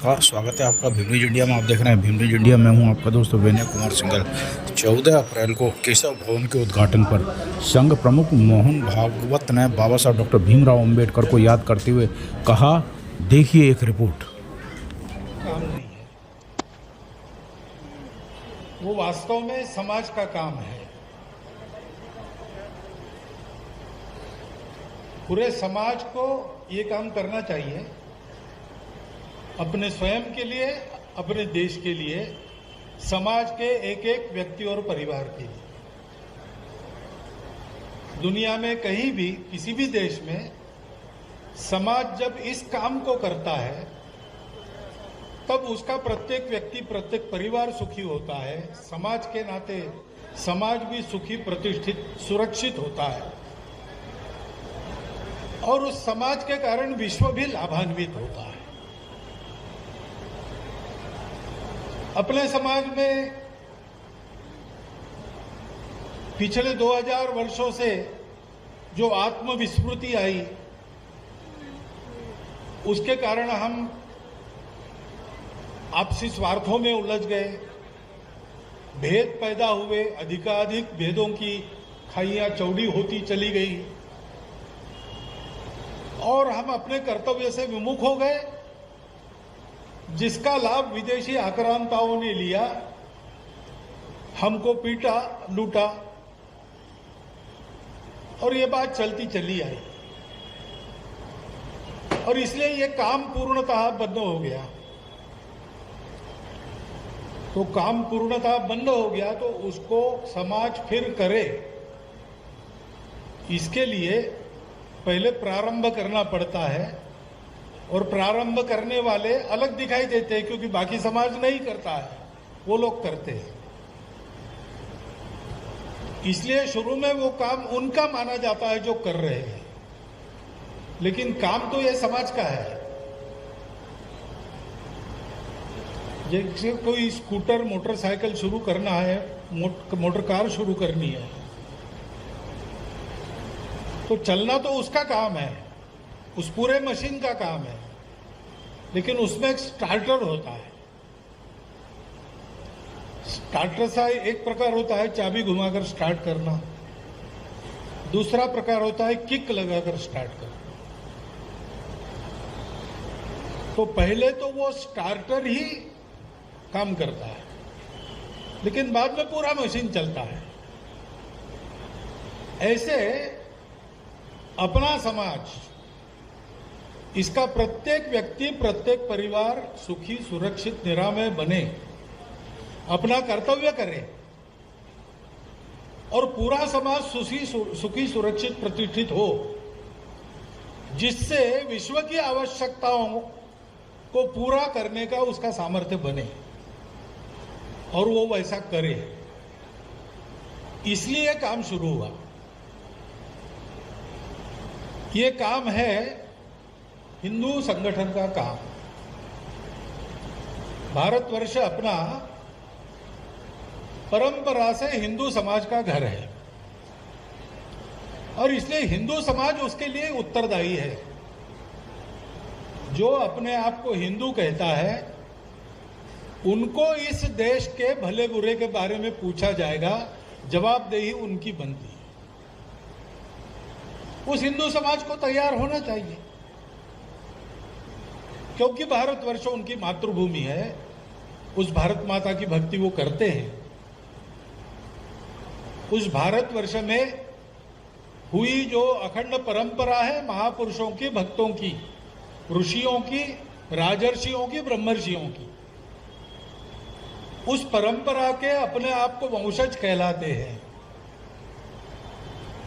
नमस्कार, स्वागत है आपका भीम न्यूज इंडिया में। आप देख रहे हैं भीम न्यूज इंडिया। मैं हूं आपका दोस्त विनय कुमार सिंघल। 14 अप्रैल को केशव भवन के उद्घाटन पर संघ प्रमुख मोहन भागवत ने बाबा साहब डॉक्टर भीमराव अंबेडकर को याद करते हुए कहा, देखिए एक रिपोर्ट। काम नहीं है, वो वास्तव में समाज का काम है। पूरे समाज को ये काम करना चाहिए, अपने स्वयं के लिए, अपने देश के लिए, समाज के एक एक व्यक्ति और परिवार के लिए। दुनिया में कहीं भी, किसी भी देश में समाज जब इस काम को करता है तब उसका प्रत्येक व्यक्ति, प्रत्येक परिवार सुखी होता है। समाज के नाते समाज भी सुखी, प्रतिष्ठित, सुरक्षित होता है और उस समाज के कारण विश्व भी लाभान्वित होता है। अपने समाज में पिछले 2000 वर्षों से जो आत्मविस्मृति आई, उसके कारण हम आपसी स्वार्थों में उलझ गए, भेद पैदा हुए, अधिकाधिक भेदों की खाइयां चौड़ी होती चली गई और हम अपने कर्तव्य से विमुख हो गए, जिसका लाभ विदेशी आक्रांताओं ने लिया, हमको पीटा, लूटा और ये बात चलती चली आई और इसलिए ये काम पूर्णतः बंद हो गया। तो काम पूर्णतः बंद हो गया तो उसको समाज फिर करे, इसके लिए पहले प्रारंभ करना पड़ता है और प्रारंभ करने वाले अलग दिखाई देते हैं क्योंकि बाकी समाज नहीं करता है, वो लोग करते हैं। इसलिए शुरू में वो काम उनका माना जाता है जो कर रहे हैं, लेकिन काम तो ये समाज का है। जैसे कोई स्कूटर, मोटरसाइकिल शुरू करना है, मोटर कार शुरू करनी है, तो चलना तो उसका काम है, उस पूरे मशीन का काम है, लेकिन उसमें एक स्टार्टर होता है। स्टार्टर सा एक प्रकार होता है चाबी घुमाकर स्टार्ट करना, दूसरा प्रकार होता है किक लगाकर स्टार्ट करना। तो पहले तो वो स्टार्टर ही काम करता है, लेकिन बाद में पूरा मशीन चलता है। ऐसे अपना समाज, इसका प्रत्येक व्यक्ति, प्रत्येक परिवार सुखी, सुरक्षित, निरामय बने, अपना कर्तव्य करे और पूरा समाज सुखी, सुरक्षित, प्रतिष्ठित हो, जिससे विश्व की आवश्यकताओं को पूरा करने का उसका सामर्थ्य बने और वो वैसा करे। इसलिए काम शुरू हुआ। ये काम है हिंदू संगठन का काम। भारतवर्ष अपना परंपरा से हिंदू समाज का घर है और इसलिए हिंदू समाज उसके लिए उत्तरदायी है। जो अपने आप को हिंदू कहता है, उनको इस देश के भले बुरे के बारे में पूछा जाएगा, जवाबदेही उनकी बनती है। उस हिंदू समाज को तैयार होना चाहिए, क्योंकि भारतवर्ष उनकी मातृभूमि है, उस भारत माता की भक्ति वो करते हैं। उस भारतवर्ष में हुई जो अखंड परंपरा है महापुरुषों की, भक्तों की, ऋषियों की, राजर्षियों की, ब्रह्मर्षियों की, उस परंपरा के अपने आप को वंशज कहलाते हैं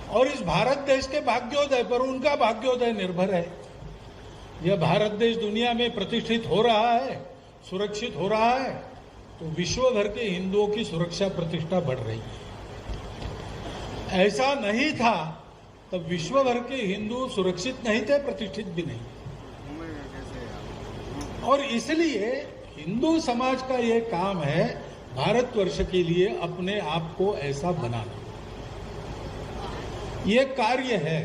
और इस भारत देश के भाग्योदय पर उनका भाग्योदय निर्भर है। यह भारत देश दुनिया में प्रतिष्ठित हो रहा है, सुरक्षित हो रहा है, तो विश्व भर के हिंदुओं की सुरक्षा, प्रतिष्ठा बढ़ रही है। ऐसा नहीं था तब विश्व भर के हिंदू सुरक्षित नहीं थे, प्रतिष्ठित भी नहीं। और इसलिए हिंदू समाज का यह काम है भारतवर्ष के लिए अपने आप को ऐसा बनाना। ये कार्य है,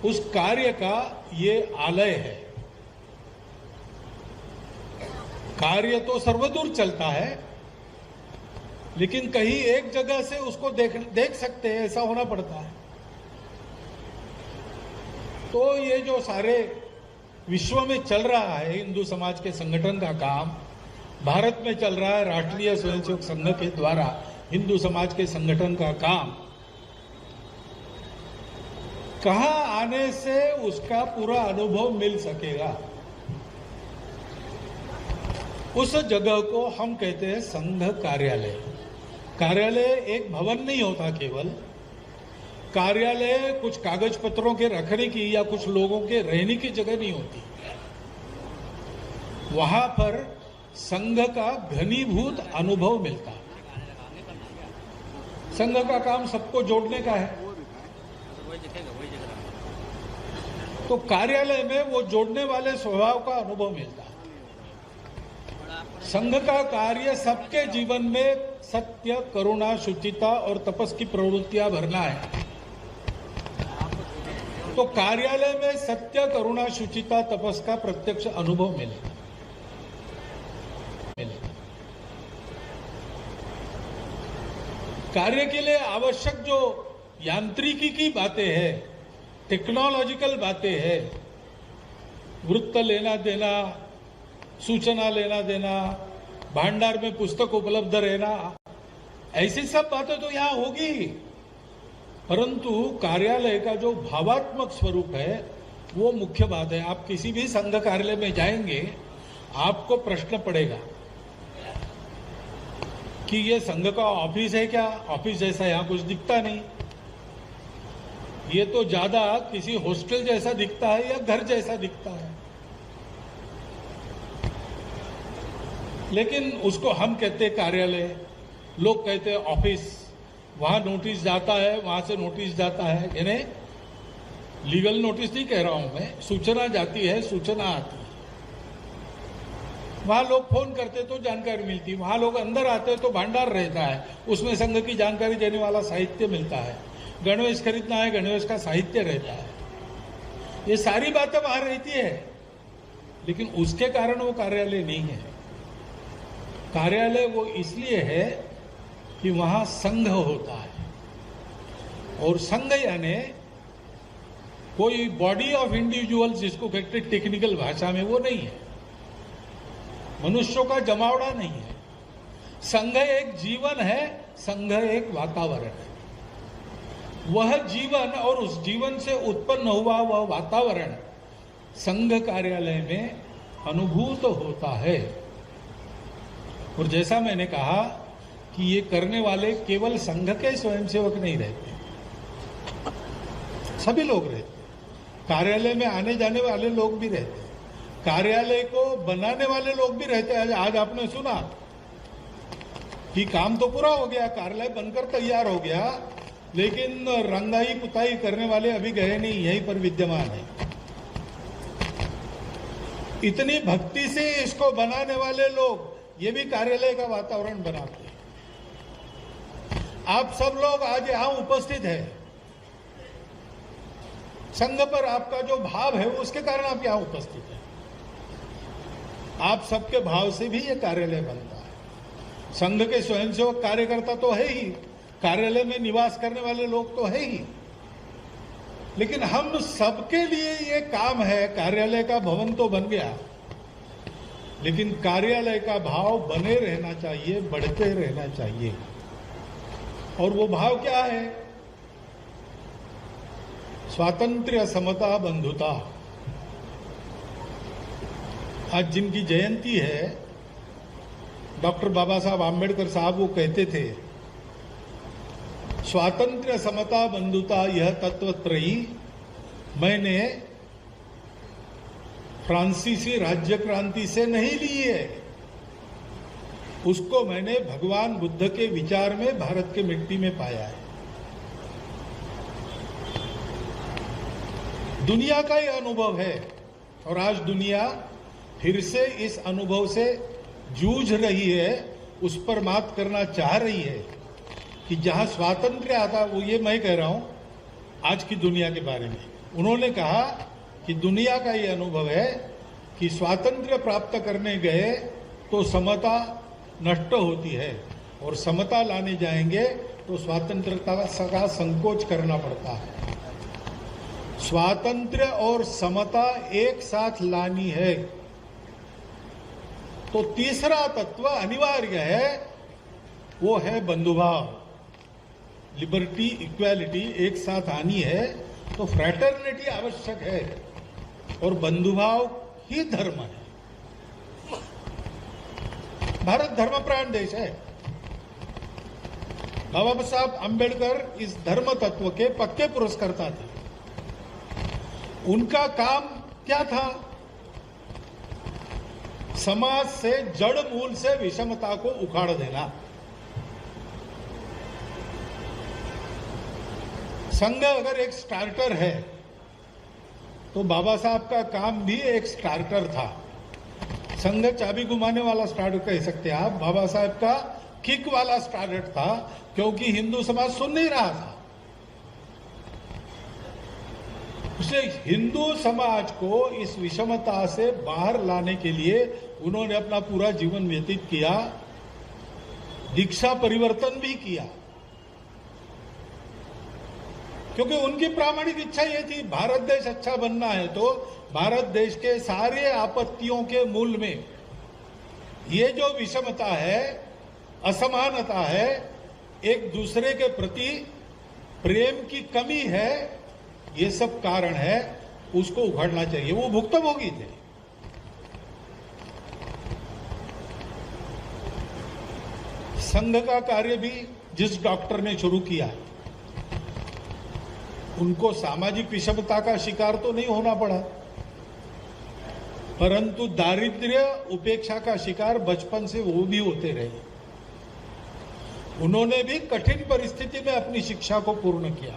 उस कार्य का ये आलय है। कार्य तो सर्वदूर चलता है, लेकिन कहीं एक जगह से उसको देख सकते हैं, ऐसा होना पड़ता है। तो ये जो सारे विश्व में चल रहा है हिंदू समाज के संगठन का काम, भारत में चल रहा है राष्ट्रीय स्वयंसेवक संघ के द्वारा हिंदू समाज के संगठन का काम, कहां आने से उसका पूरा अनुभव मिल सकेगा, उस जगह को हम कहते हैं संघ कार्यालय। कार्यालय एक भवन नहीं होता केवल, कार्यालय कुछ कागज पत्रों के रखने की या कुछ लोगों के रहने की जगह नहीं होती। वहां पर संघ का घनीभूत अनुभव मिलता है। संघ का काम सबको जोड़ने का है, तो कार्यालय में वो जोड़ने वाले स्वभाव का अनुभव मिलता है। संघ का कार्य सबके जीवन में सत्य, करुणा, शुचिता और तपस की प्रवृत्तियां भरना है। तो कार्यालय में सत्य, करुणा, शुचिता, तपस का प्रत्यक्ष अनुभव मिलेगा। कार्य के लिए आवश्यक जो यांत्रिकी की बातें हैं, टेक्नोलॉजिकल बातें हैं, वृत्त लेना देना, सूचना लेना देना, भांडार में पुस्तक उपलब्ध रहना, ऐसी सब बातें तो यहां होगी, परंतु कार्यालय का जो भावात्मक स्वरूप है वो मुख्य बात है। आप किसी भी संघ कार्यालय में जाएंगे, आपको प्रश्न पड़ेगा कि ये संघ का ऑफिस है क्या? ऑफिस जैसा यहां कुछ दिखता नहीं, ये तो ज्यादा किसी हॉस्टल जैसा दिखता है या घर जैसा दिखता है। लेकिन उसको हम कहते हैं कार्यालय, लोग कहते हैं ऑफिस। वहां नोटिस जाता है, वहां से नोटिस जाता है, यानी लीगल नोटिस नहीं कह रहा हूं मैं, सूचना जाती है, सूचना आती है। वहां लोग फोन करते तो जानकारी मिलती, वहां लोग अंदर आते तो भंडार रहता है, उसमें संघ की जानकारी देने वाला साहित्य मिलता है। गणवेश खरीदना है, गणवेश का साहित्य रहता है। ये सारी बातें वहां रहती है, लेकिन उसके कारण वो कार्यालय नहीं है। कार्यालय वो इसलिए है कि वहां संघ होता है, और संघ यानी कोई बॉडी ऑफ इंडिविजुअल्स जिसको कहते हैं टेक्निकल भाषा में, वो नहीं है। मनुष्यों का जमावड़ा नहीं है। संघ एक जीवन है, संघ एक वातावरण है। वह जीवन और उस जीवन से उत्पन्न हुआ वह वातावरण संघ कार्यालय में अनुभूत होता है। और जैसा मैंने कहा कि ये करने वाले केवल संघ के स्वयंसेवक नहीं रहते, सभी लोग रहते, कार्यालय में आने जाने वाले लोग भी रहते, कार्यालय को बनाने वाले लोग भी रहते हैं। आज आपने सुना कि काम तो पूरा हो गया, कार्यालय बनकर तैयार हो गया, लेकिन रंगाई पुताई करने वाले अभी गए नहीं, यहीं पर विद्यमान है। इतनी भक्ति से इसको बनाने वाले लोग ये भी कार्यालय का वातावरण बनाते हैं। आप सब लोग आज यहां उपस्थित हैं, संघ पर आपका जो भाव है उसके कारण आप यहां उपस्थित हैं। आप सबके भाव से भी ये कार्यालय बनता है। संघ के स्वयंसेवक कार्यकर्ता तो है ही, कार्यालय में निवास करने वाले लोग तो है ही, लेकिन हम सबके लिए ये काम है। कार्यालय का भवन तो बन गया, लेकिन कार्यालय का भाव बने रहना चाहिए, बढ़ते रहना चाहिए। और वो भाव क्या है? स्वातंत्र्य, समता, बंधुता। आज जिनकी जयंती है, डॉक्टर बाबा साहब आम्बेडकर साहब, वो कहते थे स्वातंत्र्य, समता, बंधुता यह तत्वत्रयी मैंने फ्रांसीसी राज्य क्रांति से नहीं ली है, उसको मैंने भगवान बुद्ध के विचार में भारत के मिट्टी में पाया है। दुनिया का यह अनुभव है, और आज दुनिया फिर से इस अनुभव से जूझ रही है, उस पर मात करना चाह रही है कि जहां स्वातंत्र्य आता, वो ये मैं कह रहा हूं आज की दुनिया के बारे में। उन्होंने कहा कि दुनिया का ये अनुभव है कि स्वातंत्र्य प्राप्त करने गए तो समता नष्ट होती है, और समता लाने जाएंगे तो स्वतंत्रता का संकोच करना पड़ता है। स्वातंत्र्य और समता एक साथ लानी है तो तीसरा तत्व अनिवार्य है, वो है बंधुभाव। लिबर्टी, इक्वालिटी एक साथ आनी है तो फ्रैटर्निटी आवश्यक है, और बंधुभाव ही धर्म है। भारत धर्मप्राण देश है। बाबा साहब अंबेडकर इस धर्म तत्व के पक्के पुरस्कर्ता थे। उनका काम क्या था? समाज से जड़ मूल से विषमता को उखाड़ देना। संघ अगर एक स्टार्टर है तो बाबा साहब का काम भी एक स्टार्टर था। संघ चाबी घुमाने वाला स्टार्टर कह सकते हैं आप, बाबा साहब का किक वाला स्टार्टर था, क्योंकि हिंदू समाज सुन नहीं रहा था। इसलिए हिंदू समाज को इस विषमता से बाहर लाने के लिए उन्होंने अपना पूरा जीवन व्यतीत किया, दीक्षा परिवर्तन भी किया, क्योंकि उनकी प्रामाणिक इच्छा ये थी, भारत देश अच्छा बनना है तो भारत देश के सारे आपत्तियों के मूल में ये जो विषमता है, असमानता है, एक दूसरे के प्रति प्रेम की कमी है, ये सब कारण है, उसको उखाड़ना चाहिए। वो भुक्तभोगी थे। संघ का कार्य भी जिस डॉक्टर ने शुरू किया, उनको सामाजिक विषमता का शिकार तो नहीं होना पड़ा, परंतु दारिद्र्य, उपेक्षा का शिकार बचपन से वो भी होते रहे। उन्होंने भी कठिन परिस्थिति में अपनी शिक्षा को पूर्ण किया,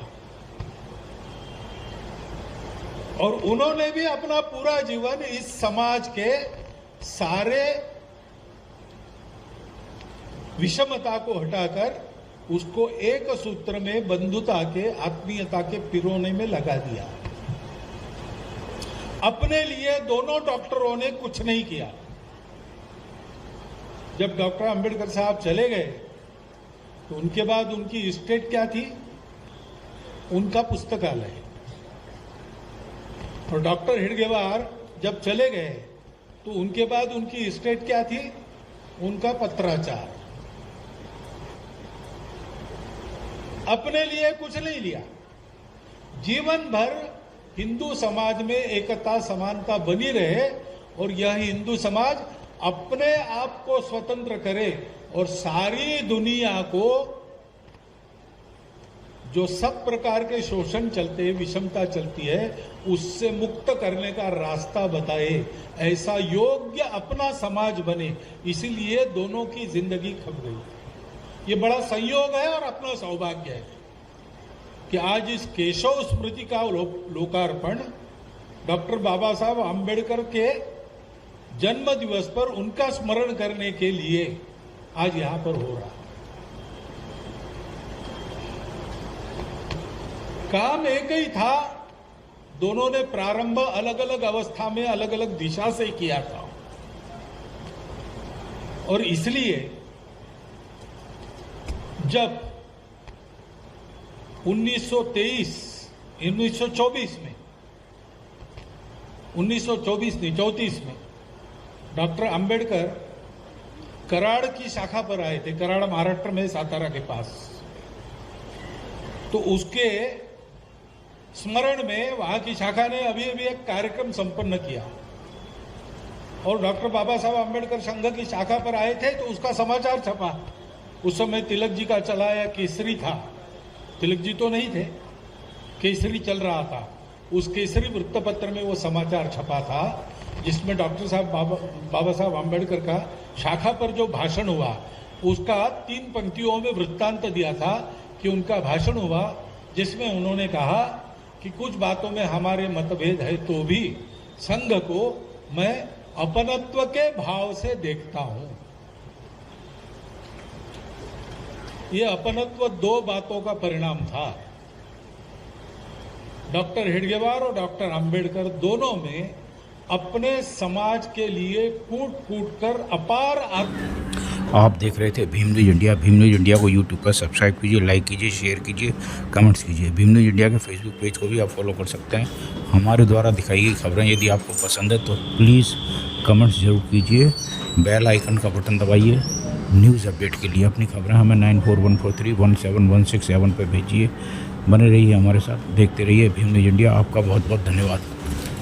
और उन्होंने भी अपना पूरा जीवन इस समाज के सारे विषमता को हटाकर उसको एक सूत्र में बंधुता के, आत्मीयता के पिरोने में लगा दिया। अपने लिए दोनों डॉक्टरों ने कुछ नहीं किया। जब डॉक्टर अंबेडकर साहब चले गए तो उनके बाद उनकी इस्टेट क्या थी? उनका पुस्तकालय। और डॉक्टर हेडगेवार जब चले गए तो उनके बाद उनकी इस्टेट क्या थी? उनका पत्राचार। अपने लिए कुछ नहीं लिया। जीवन भर हिंदू समाज में एकता, समानता बनी रहे, और यह हिंदू समाज अपने आप को स्वतंत्र करे और सारी दुनिया को जो सब प्रकार के शोषण चलते हैं, विषमता चलती है, उससे मुक्त करने का रास्ता बताए, ऐसा योग्य अपना समाज बने। इसीलिए दोनों की जिंदगी खप गई। ये बड़ा संयोग है और अपना सौभाग्य है कि आज इस केशव स्मृति का लोकार्पण डॉक्टर बाबा साहब आम्बेडकर के जन्म दिवस पर उनका स्मरण करने के लिए आज यहां पर हो रहा। काम एक ही था, दोनों ने प्रारंभ अलग अलग अवस्था में अलग अलग दिशा से किया था, और इसलिए जब 1934 में डॉक्टर अंबेडकर कराड़ की शाखा पर आए थे, कराड़ महाराष्ट्र में, सातारा के पास, तो उसके स्मरण में वहां की शाखा ने अभी अभी एक कार्यक्रम संपन्न किया, और डॉक्टर बाबा साहब अंबेडकर संघ की शाखा पर आए थे तो उसका समाचार छपा। उस समय तिलक जी का चलाया केसरी था, तिलक जी तो नहीं थे, केसरी चल रहा था। उस केसरी वृत्तपत्र में वो समाचार छपा था जिसमें डॉक्टर साहब बाबा साहब आम्बेडकर का शाखा पर जो भाषण हुआ उसका 3 पंक्तियों में वृत्तांत दिया था कि उनका भाषण हुआ जिसमें उन्होंने कहा कि कुछ बातों में हमारे मतभेद है तो भी संघ को मैं अपनत्व के भाव से देखता हूं। यह अपनत्व 2 बातों का परिणाम था। डॉक्टर हेडगेवार और डॉक्टर अंबेडकर दोनों में अपने समाज के लिए कूट कूट कर अपार आप देख रहे थे Bhim news India. Bhim news India को यूट्यूब पर सब्सक्राइब कीजिए, लाइक कीजिए, शेयर कीजिए, कमेंट्स कीजिए। भीम न्यूज इंडिया के फेसबुक पेज को भी आप फॉलो कर सकते हैं। हमारे द्वारा दिखाई गई खबरें यदि आपको पसंद है तो प्लीज़ कमेंट्स जरूर कीजिए, बेल आइकन का बटन दबाइए। न्यूज़ अपडेट के लिए अपनी खबरें हमें 9414317167 पर भेजिए। बने रहिए हमारे साथ, देखते रहिए भीम न्यूज इंडिया। आपका बहुत बहुत धन्यवाद।